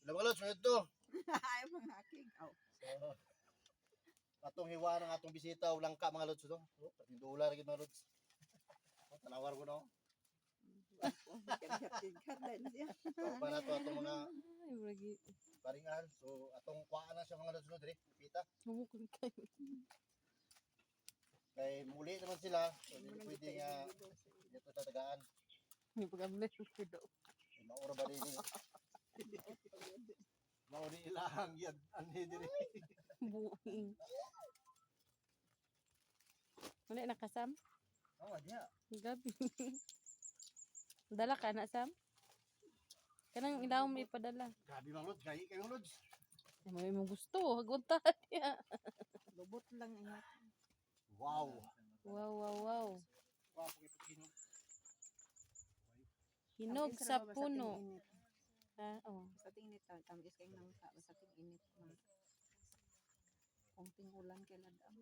Ilang mga lods, sunod to. Ay, mga king. Oh. So, atong hiwa ng atong bisita o langka mga lods ito. So, patindula rin mga lods. Tanawar ko na ako. Kigat din siya. So, pa na to atong mga Ay, lagi. paringan. So, atong kuhaan na siya mga lods no, diri. Pita. Humukon kayo. Kay muli naman sila. So, hindi pwede nga dito tatagaan. May pag-amlet ko daw. Maura ba rin mauri ilang yan. Anhi diri. Buing. Wala nakasam? Oo, diya. Gabi. Dala ka na, Sam? Kanang ilaw mo ipadala. Grabe mga lods. Gaya kayong lods. Ay, may mong gusto. Hagunta niya. Lubot lang ingat. Wow. Wow, wow, wow. Wow, pagkipagkinog. Hinog Tamis sa ra ba puno. ting-init? Ha? Oh. Sa tingin ito, tamis kayong nangka. Sa ting-init. Kunting ulan kay ladang.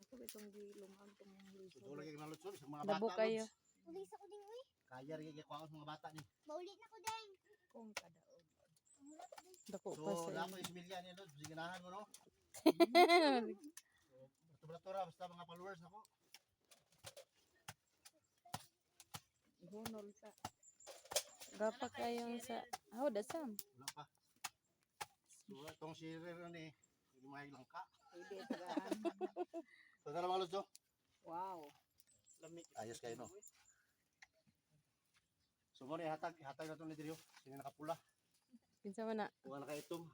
Ito itong gilumag itong So, liso. doon lagi mga lods. Isang mga bata Dabo kayo. lods. Uli sa kuding uy. Kaya rin kaya kuhaan sa mga bata ni. Maulit na ko ding. Kung kadaog. Wala ko ding. Dako So, pa sa lahat ko yung similya niya lods. Sige ganahan mo no. So, bato-bato basta mga followers ako. Hunol sa. Gapa kayong sa... Oh, that's Sam. Wala pa. So, itong si Rero ni. Hindi mga langka. Pwede tagaan. So, tara mga lods oh. Wow. Ayos kayo no. So, muna hatag na itong ni Dirio. Sino nakapula. Pinsa man na. Kung na kaitom.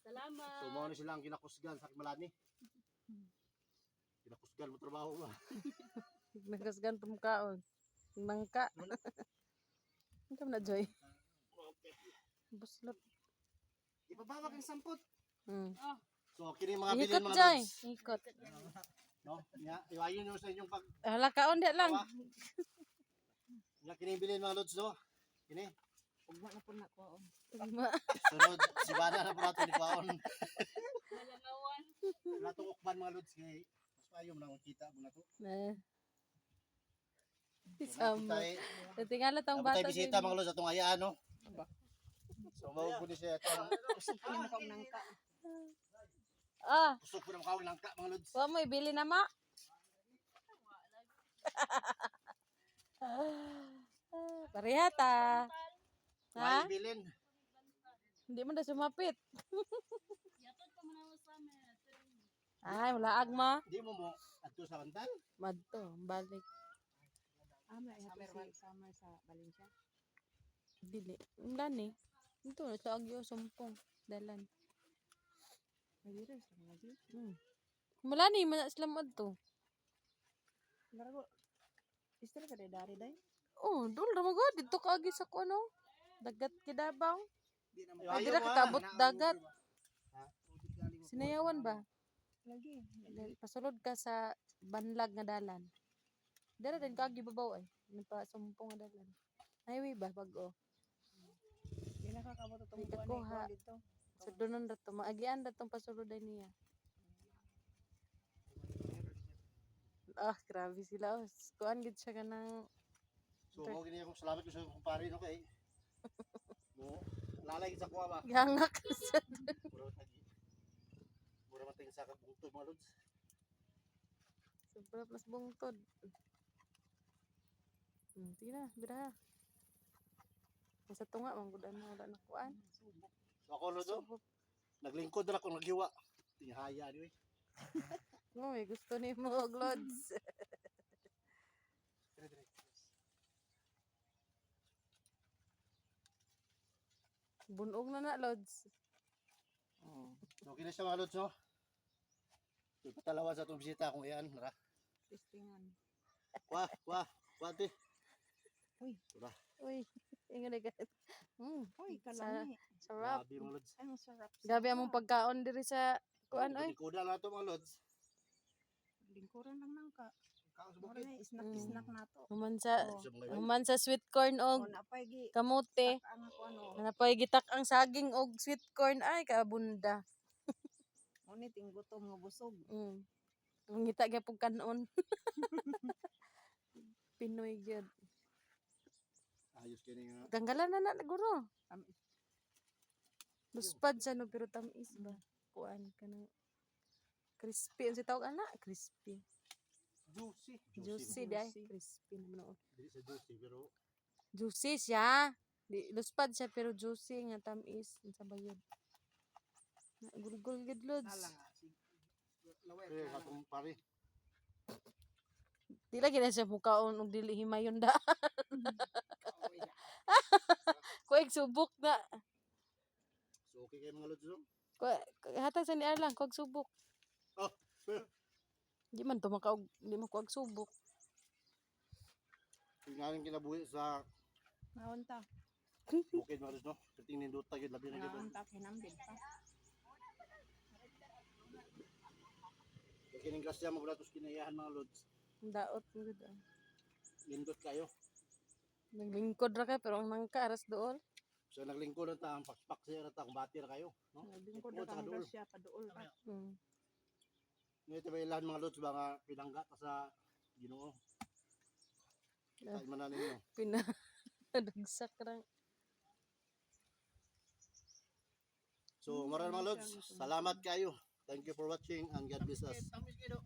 Salamat. So, muna silang kinakusgan sa Kimalani. Kinakusgan mo trabaho ba? Nagasgan pumkaon. Nangka. Ang kam na, Joy. Buslot. Ibabawag ang sampot. Hmm. So, kini mga bilin Ikot, mga Joy. lods. Ikot. No? Iwayon nyo sa inyong pag... Hala, kaon di lang. Kini bilin mga lods no? Kini. Ugma na po na ko. Tugma. Sunod, si Bana na po natin ikuaon. Wala itong ukban mga lods. Kaya mas payo mo na kita mo na to. Na. So, Samo. Tingala tang Dapat bata. tayo bisita mga lods atong ayaan no? So mawag po ni siya itong Usap ko na kong nangka. Ah, kusog po na makawin lang ka mga lods. wa mo ibili na ma. Parehata. Ha? Kumain bilin. Hindi mo na sumapit. Ay, wala agma. Di mo mo adto sa bantal. Madto, balik. May summer summer sa Valencia. Dili. Wala ni. Ito, sa agyo, sumpong. Dalan. Mayroon sa mga di. Wala ni, mana sila madto. Larago. Istra ka dari day. Oh, dul ra magod dito ka agi sa kuno. Dagat Kidabaw. Ay, Ayaw dira mo, ka ha? kabot dagat. Sinayawan ba? Lagi. Pasulod ka sa banlag nga dalan. Dira din ka agi babaw ay. Nagpasumpong nga dalan. Highway ba bag-o? Di nakakabot itong Di buwan kakuha. dito. So doon ra to maagian ra tong pasulod ay niya. Ah, grabe sila. Oh. Kuan gid siya kanang So mo gini akong salamat ko sa kumpare no kay. Mo lalay sa kuha ba. gangak sa Mura tagi. Mura mating sa kabungtod mga lods. sobra plus bungtod. Tina, bira. Sa tunga man gud ana wala na kuan. So ako lods oh. Naglingkod na ako naghiwa. Tinghaya ni. Uy, gusto ni mo Lods. Dire dire. Bunog na Lods. So kini siya mga lods no. So patalawan sa atong bisita kung iyan ra. Testingan. Wah, ti. Uy. Diba? Uy, ingon na gad. Uy, kalami. Sarap. Grabe mga lods. Ay, masarap. Gabi among pagkaon diri sa kuan oy. Kuda na to mga lods. Lingkuran lang nangka. Kaos Mura bukid. na, snack na to. Human sa sweet corn O, og napay gi. kamote. Ang ako ano. Napay gitak ang saging og sweet corn ay kabunda. Ngunit, yung gutom nga busog. Ang ngita gyud pug kanon. Pinoy gyud. Ayos kini nga. Tanggalan na na guro. Tamis. Luspad siya no pero tamis ba? Kuan ka ng crispy. Ang tawag ana? Crispy. Juicy. Juicy day. Crispy naman ako. Dili sa juicy pero Juicy siya. Di, luspad siya pero juicy nga tamis. Ang sabayod. Gulgul gid lods. Nala nga. Lawer eh na lang. katong pare. Di lagi na siya mukaon og dili himayon da. Kaoy na. Kuig subok na. So okay kayo mga lods no? Hatag sa ni Arlang kuig subok. Oh, Di man to makaog di mo kuig subok. tingnan kinabuhi sa Naunta. bukid mga lods no. Kating ninduta gid labi na gid. Naunta kinambid pa. Kining grasya mo bratos kinayahan mga lods. Ang daot mo gud. Lindot kayo. Naglingkod ra kay pero ang nangka aras dool. So naglingkod na ta ang pakpak siya na ta kung bati ra kayo, no? Naglingkod Ikot na sa kang duol. grasya paduol pa. Ngayon tayo ilan mga lods ba nga pinangga ta sa Ginoo. Kita man na ninyo. Pinadagsak ra. So maraming mga lods, salamat kayo. Thank you for watching and God bless us.